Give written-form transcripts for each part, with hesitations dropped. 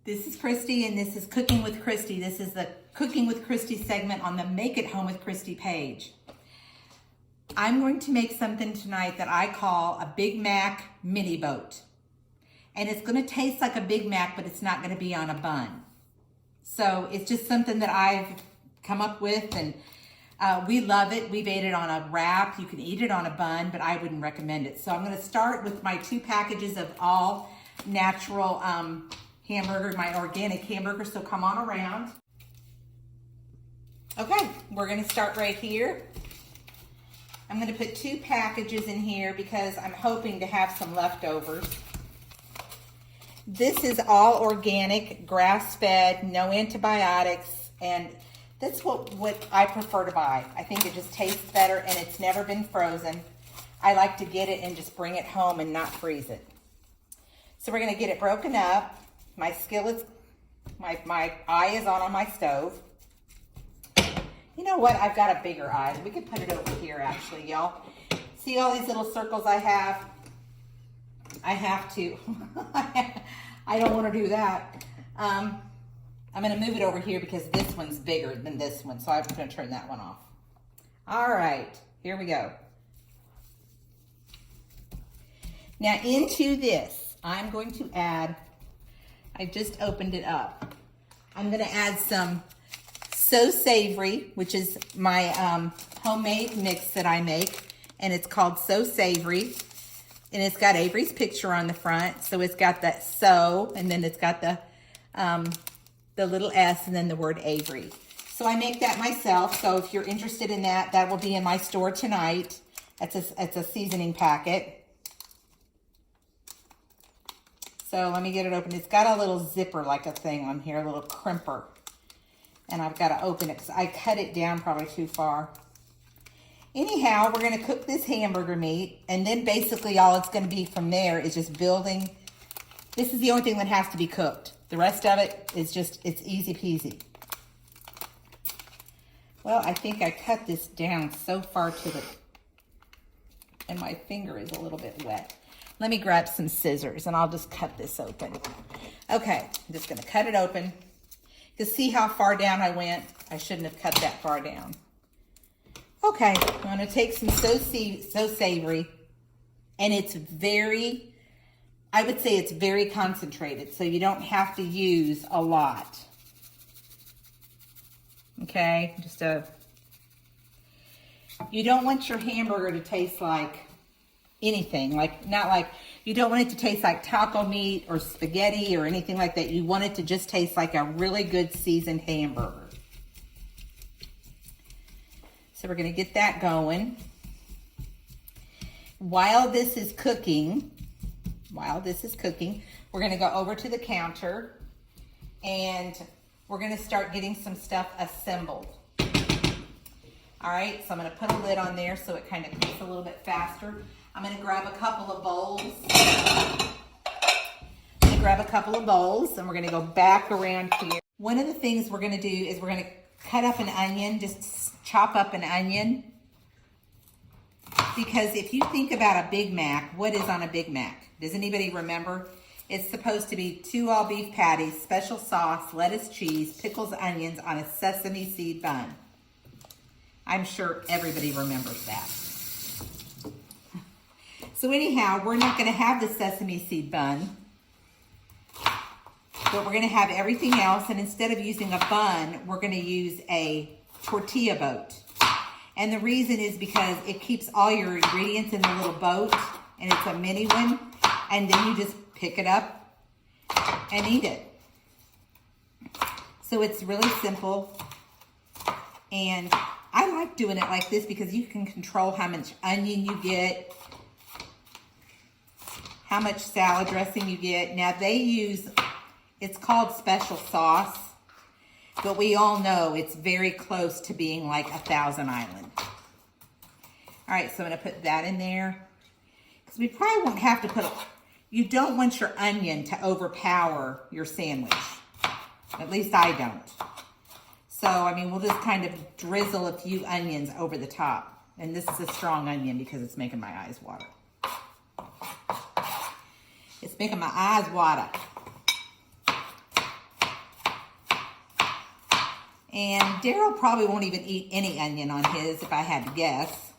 This is Christy, and this is Cooking with Christy. This is the Cooking with Christy segment on the Make It Home with Christy page. I'm going to make something tonight that I call a Big Mac mini boat. And it's going to taste like a Big Mac, but it's not going to be on a bun. So it's just something that I've come up with, and we love it. We've ate it on a wrap. You can eat it on a bun, but I wouldn't recommend it. So I'm going to start with my 2 packages of all natural hamburger, my organic hamburger. So come on around. Okay, we're going to start right here. I'm going to put 2 packages in here because I'm hoping to have some leftovers. This is all organic, grass-fed, no antibiotics, and that's what I prefer to buy. I think it just tastes better, and it's never been frozen. I like to get it and just bring it home and not freeze it. So we're going to get it broken up. My skillet's, my eye is on my stove. You know what? I've got a bigger eye. We could put it over here, actually, y'all. See all these little circles I have? I have to. I don't want to do that. I'm going to move it over here because this one's bigger than this one, so I'm going to turn that one off. All right, here we go. Now into this, I'm going to add, I just opened it up. I'm going to add some So Savory, which is my homemade mix that I make, and it's called So Savory. And it's got Avery's picture on the front. So it's got that so, and then it's got the little S and then the word Avery. So I make that myself. So if you're interested in that, that will be in my store tonight. It's a seasoning packet. So let me get it open. It's got a little zipper like a thing on here, a little crimper. And I've got to open it because I cut it down probably too far. Anyhow, we're going to cook this hamburger meat, and then basically all it's going to be from there is just building. This is the only thing that has to be cooked. The rest of it is just, it's easy peasy. Well, I think I cut this down so far and my finger is a little bit wet. Let me grab some scissors and I'll just cut this open. Okay, I'm just going to cut it open. To see how far down I went, I shouldn't have cut that far down. Okay, I'm going to take some So Savory, and it's very, I would say it's very concentrated, so you don't have to use a lot. Okay, you don't want your hamburger to taste like anything, you don't want it to taste like taco meat or spaghetti or anything like that. You want it to just taste like a really good seasoned hamburger. So we're going to get that going. While this is cooking, we're going to go over to the counter and we're going to start getting some stuff assembled. All right, so I'm going to put a lid on there so it kind of cooks a little bit faster. I'm going to grab a couple of bowls. And we're going to go back around here. One of the things we're going to do is we're going to cut up an onion, just chop up an onion. Because if you think about a Big Mac, what is on a Big Mac? Does anybody remember? It's supposed to be 2 all beef patties, special sauce, lettuce, cheese, pickles, onions on a sesame seed bun. I'm sure everybody remembers that. So anyhow, we're not going to have the sesame seed bun, but we're going to have everything else. And instead of using a bun, we're going to use a tortilla boat. And the reason is because it keeps all your ingredients in the little boat, and it's a mini one. And then you just pick it up and eat it. So it's really simple. And I like doing it like this because you can control how much onion you get, how much salad dressing you get. Now they use, it's called special sauce, but we all know it's very close to being like a Thousand Island. All right, so I'm gonna put that in there. Because we probably won't have to put, you don't want your onion to overpower your sandwich. At least I don't. So, I mean, we'll just kind of drizzle a few onions over the top. And this is a strong onion because it's making my eyes water. It's making my eyes water. And Daryl probably won't even eat any onion on his if I had to guess.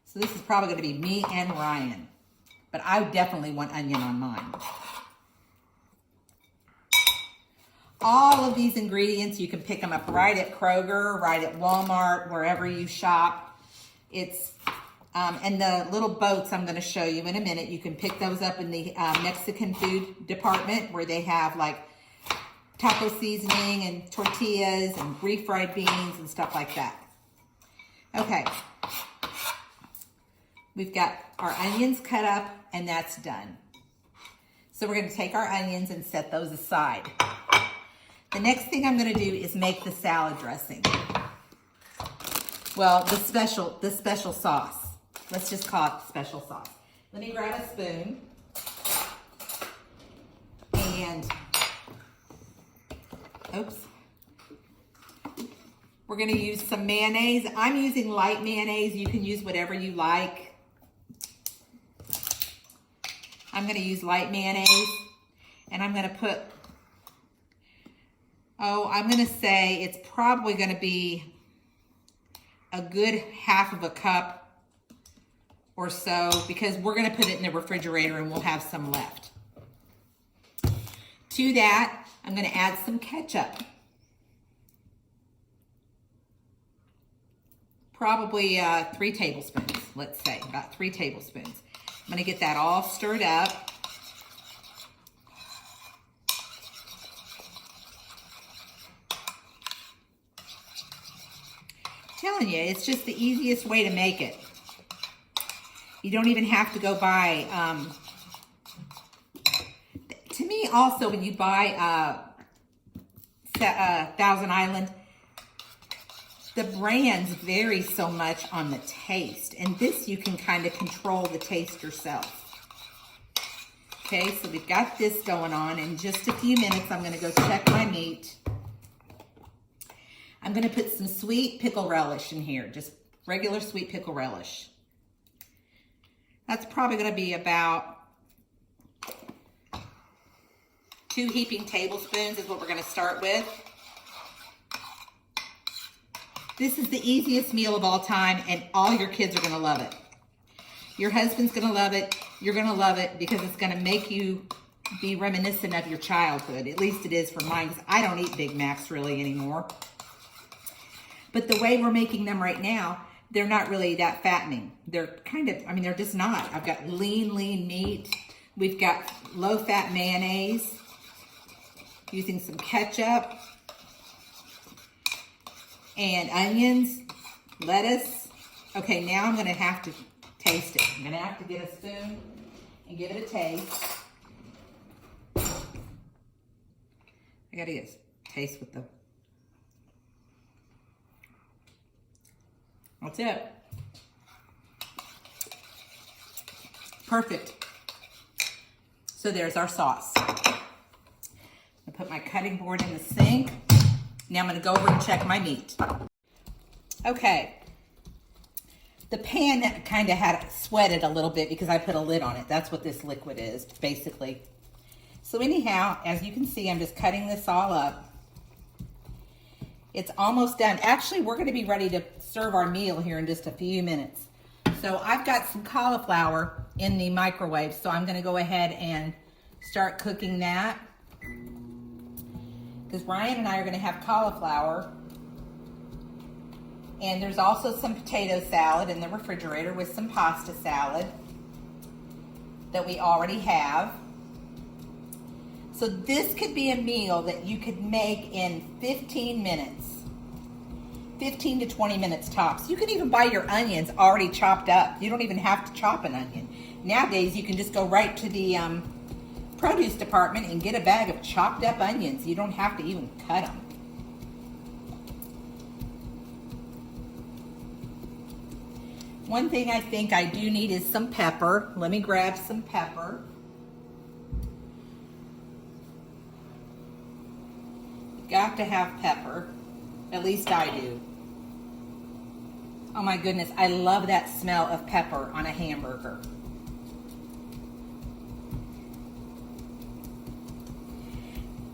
So this is probably going to be me and Ryan. But I definitely want onion on mine. All of these ingredients, you can pick them up right at Kroger, right at Walmart, wherever you shop. It's and the little boats I'm going to show you in a minute, you can pick those up in the Mexican food department where they have like taco seasoning and tortillas and refried beans and stuff like that. Okay. We've got our onions cut up and that's done. So we're going to take our onions and set those aside. The next thing I'm going to do is make the salad dressing. Well, the special sauce. Let's just call it special sauce. Let me grab a spoon. And, oops. We're going to use some mayonnaise. I'm using light mayonnaise. You can use whatever you like. I'm going to use light mayonnaise. And I'm going to put, I'm going to say it's probably going to be a good half of a cup or so, because we're going to put it in the refrigerator and we'll have some left. To that, I'm going to add some ketchup. Probably 3 tablespoons, let's say, about 3 tablespoons. I'm going to get that all stirred up. Telling you, it's just the easiest way to make it. You don't even have to go buy, to me also, when you buy Thousand Island, the brands vary so much on the taste, and this you can kind of control the taste yourself. Okay, so we've got this going on. In just a few minutes, I'm going to go check my meat. I'm going to put some sweet pickle relish in here, just regular sweet pickle relish. That's probably going to be about 2 heaping tablespoons is what we're going to start with. This is the easiest meal of all time, and all your kids are going to love it. Your husband's going to love it. You're going to love it because it's going to make you be reminiscent of your childhood. At least it is for mine, because I don't eat Big Macs really anymore. But the way we're making them right now, they're not really that fattening. They're kind of, they're just not. I've got lean meat. We've got low-fat mayonnaise, using some ketchup, and onions, lettuce. Okay, now I'm going to have to taste it. I'm going to have to get a spoon and give it a taste. I got to get a taste with the... That's it. Perfect. So there's our sauce. I put my cutting board in the sink. Now I'm going to go over and check my meat. Okay. The pan kind of had sweated a little bit because I put a lid on it. That's what this liquid is, basically. So anyhow, as you can see, I'm just cutting this all up. It's almost done. Actually, we're going to be ready to serve our meal here in just a few minutes. So I've got some cauliflower in the microwave, so I'm going to go ahead and start cooking that. Because Ryan and I are going to have cauliflower. And there's also some potato salad in the refrigerator with some pasta salad that we already have. So this could be a meal that you could make in 15 minutes. 15 to 20 minutes tops. You can even buy your onions already chopped up. You don't even have to chop an onion. Nowadays, you can just go right to the produce department and get a bag of chopped up onions. You don't have to even cut them. One thing I think I do need is some pepper. Let me grab some pepper. You've got to have pepper. At least I do. Oh my goodness, I love that smell of pepper on a hamburger.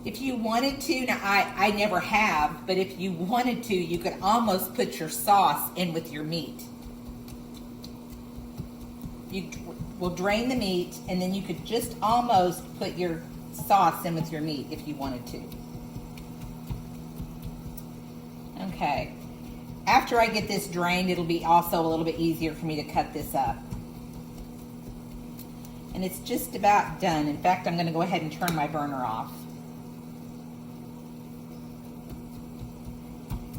If you wanted to, now I never have, but if you wanted to, you could almost put your sauce in with your meat. You will drain the meat, and then you could just almost put your sauce in with your meat if you wanted to. Okay. After I get this drained, it'll be also a little bit easier for me to cut this up. And it's just about done. In fact, I'm going to go ahead and turn my burner off.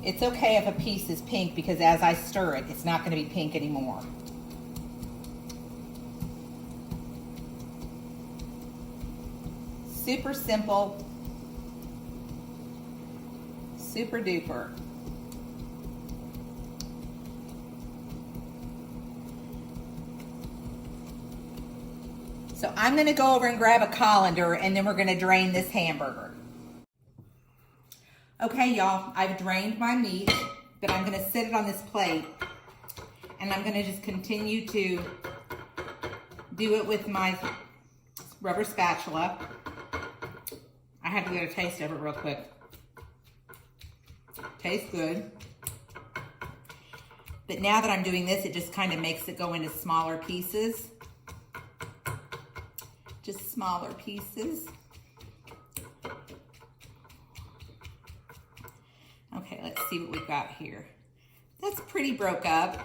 It's okay if a piece is pink, because as I stir it, it's not going to be pink anymore. Super simple, super duper. So I'm going to go over and grab a colander, and then we're going to drain this hamburger. Okay, y'all, I've drained my meat, but I'm going to set it on this plate, and I'm going to just continue to do it with my rubber spatula. I had to get a taste of it real quick. Tastes good. But now that I'm doing this, it just kind of makes it go into smaller pieces. Just smaller pieces. Okay, let's see what we've got here. That's pretty broke up.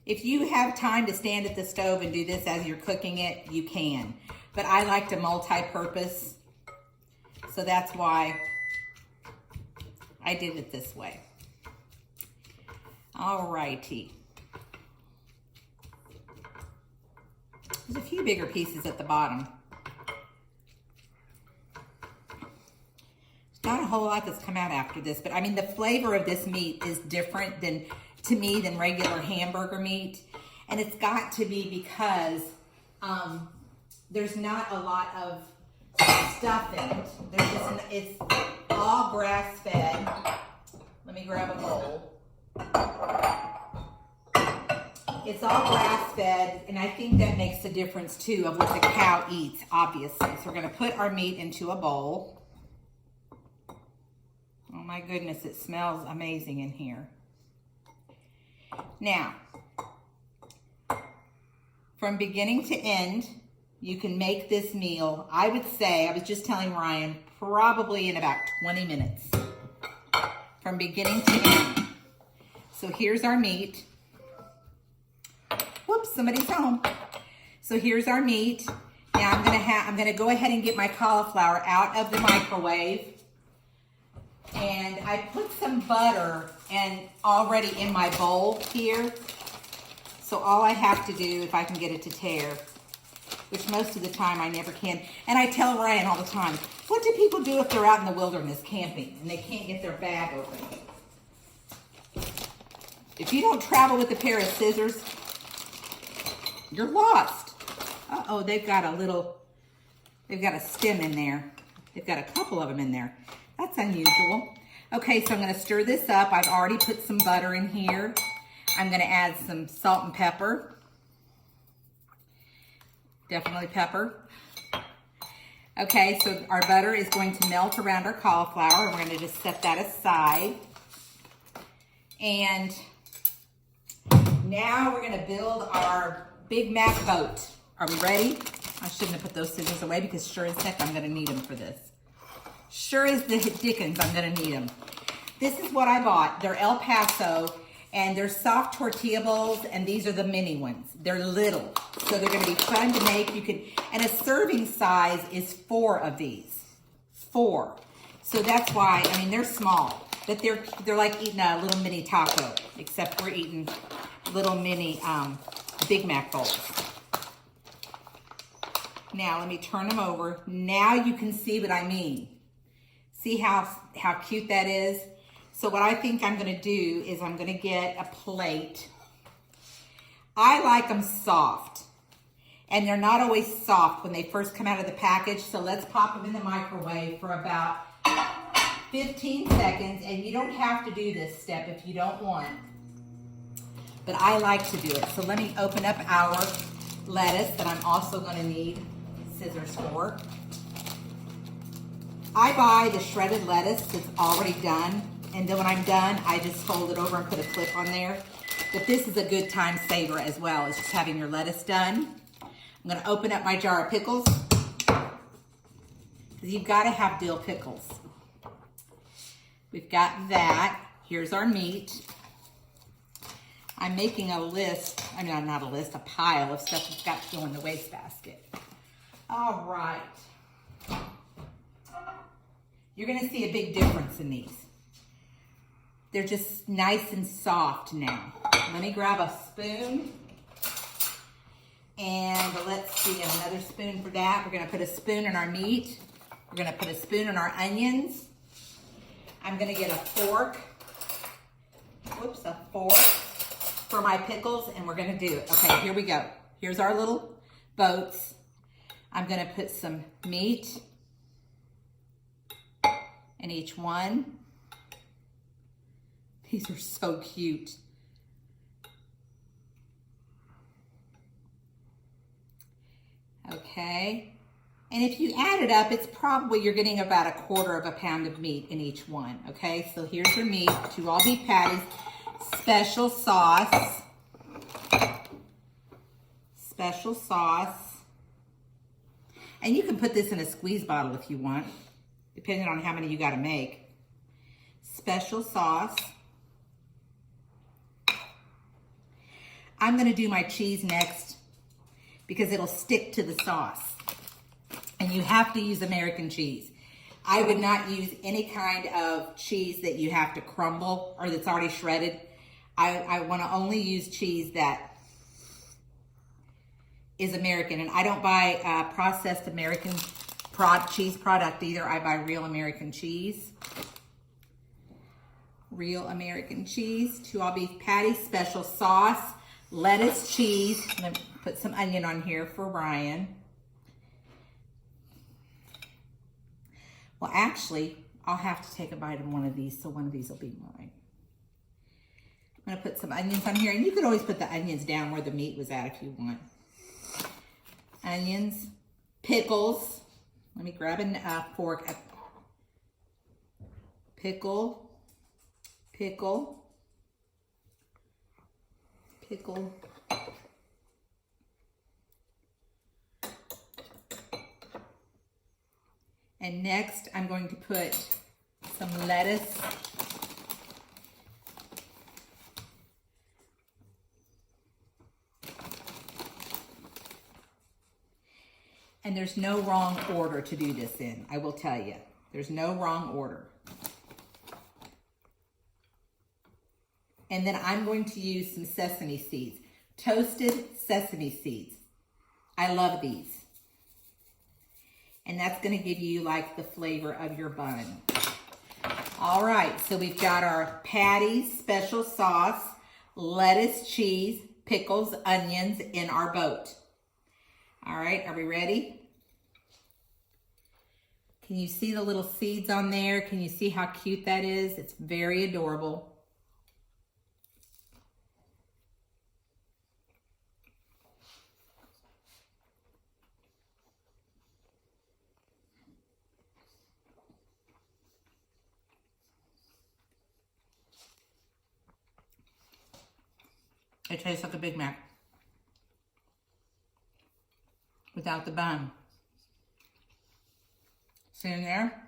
If you have time to stand at the stove and do this as you're cooking it, you can. But I like to multi-purpose, so that's why I did it this way. All righty. There's a few bigger pieces at the bottom. Not a whole lot that's come out after this, but I mean, the flavor of this meat is different to me than regular hamburger meat. And it's got to be because there's not a lot of stuff in it. It's all grass fed. Let me grab a bowl. It's all grass fed, and I think that makes a difference too of what the cow eats, obviously. So we're gonna put our meat into a bowl. Oh my goodness, it smells amazing in here. Now, from beginning to end, you can make this meal, I would say, I was just telling Ryan, probably in about 20 minutes. From beginning to end. So here's our meat. Whoops, somebody's home. So here's our meat. Now I'm gonna go ahead and get my cauliflower out of the microwave. And I put some butter already in my bowl here. So all I have to do, if I can get it to tear, which most of the time I never can. And I tell Ryan all the time, what do people do if they're out in the wilderness camping and they can't get their bag open? If you don't travel with a pair of scissors, you're lost. Uh-oh, they've got a stem in there. They've got a couple of them in there. That's unusual. Okay, so I'm gonna stir this up. I've already put some butter in here. I'm gonna add some salt and pepper. Definitely pepper. Okay, so our butter is going to melt around our cauliflower. We're gonna just set that aside. And now we're gonna build our Big Mac boat. Are we ready? I shouldn't have put those scissors away because sure as heck I'm gonna need them for this. Sure as the dickens, I'm gonna need them. This is what I bought. They're El Paso, and they're soft tortilla bowls, and these are the mini ones. They're little, so they're gonna be fun to make. And a serving size is 4 of these. 4. So that's why, I mean, they're small, but they're like eating a little mini taco, except we're eating little mini Big Mac bowls. Now let me turn them over. Now you can see what I mean. See how cute that is? So what I think I'm gonna do is I'm gonna get a plate. I like them soft. And they're not always soft when they first come out of the package. So let's pop them in the microwave for about 15 seconds. And you don't have to do this step if you don't want. But I like to do it. So let me open up our lettuce that I'm also going to need scissors for. I buy the shredded lettuce that's already done, and then when I'm done, I just fold it over and put a clip on there. But this is a good time saver as well, as just having your lettuce done. I'm going to open up my jar of pickles, because you've got to have dill pickles. We've got that. Here's our meat. I'm making a list, I mean, not a list, a pile of stuff that's got to go in the wastebasket. All right. You're gonna see a big difference in these. They're just nice and soft now. Let me grab a spoon. And let's see, another spoon for that. We're gonna put a spoon in our meat. We're gonna put a spoon in our onions. I'm gonna get a fork. Whoops, a fork for my pickles, and we're gonna do it. Okay, here we go. Here's our little boats. I'm gonna put some meat in each one. These are so cute. Okay, and if you add it up, it's probably, you're getting about 1/4 of a pound of meat in each one. Okay, so here's your meat, 2 all beef patties, special sauce, and you can put this in a squeeze bottle if you want, depending on how many you got to make. Special sauce. I'm going to do my cheese next because it'll stick to the sauce. And you have to use American cheese. I would not use any kind of cheese that you have to crumble or that's already shredded. I want to only use cheese that is American. And I don't buy processed American cheese product either. I buy real American cheese. Real American cheese. 2 all beef patties, special sauce, lettuce, cheese. I'm going to put some onion on here for Ryan. Well, actually, I'll have to take a bite of one of these, so one of these will be mine. I'm going to put some onions on here, and you could always put the onions down where the meat was at if you want. Onions, pickles. Let me grab a fork. Pickle. And next, I'm going to put some lettuce. And there's no wrong order to do this in, I will tell you. There's no wrong order. And then I'm going to use some sesame seeds. Toasted sesame seeds. I love these. And that's going to give you like the flavor of your bun. All right, so we've got our patties, special sauce, lettuce, cheese, pickles, onions in our boat. All right, are we ready? Can you see the little seeds on there? Can you see how cute that is? It's very adorable. It tastes like a Big Mac without the bun. See in there?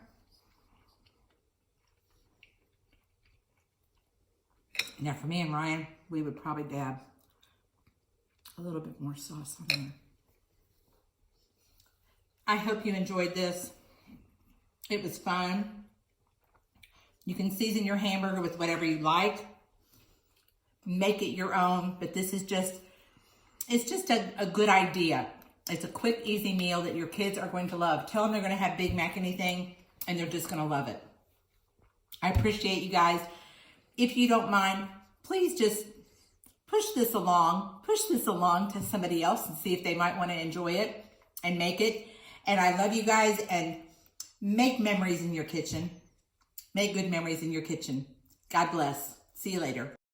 Now for me and Ryan, we would probably dab a little bit more sauce on there. I hope you enjoyed this. It was fun. You can season your hamburger with whatever you like. Make it your own, but this is just, it's just a good idea. It's a quick, easy meal that your kids are going to love. Tell them they're going to have Big Mac anything, and they're just going to love it. I appreciate you guys. If you don't mind, please just push this along to somebody else and see if they might want to enjoy it and make it. And I love you guys, and make memories in your kitchen. Make good memories in your kitchen. God bless. See you later.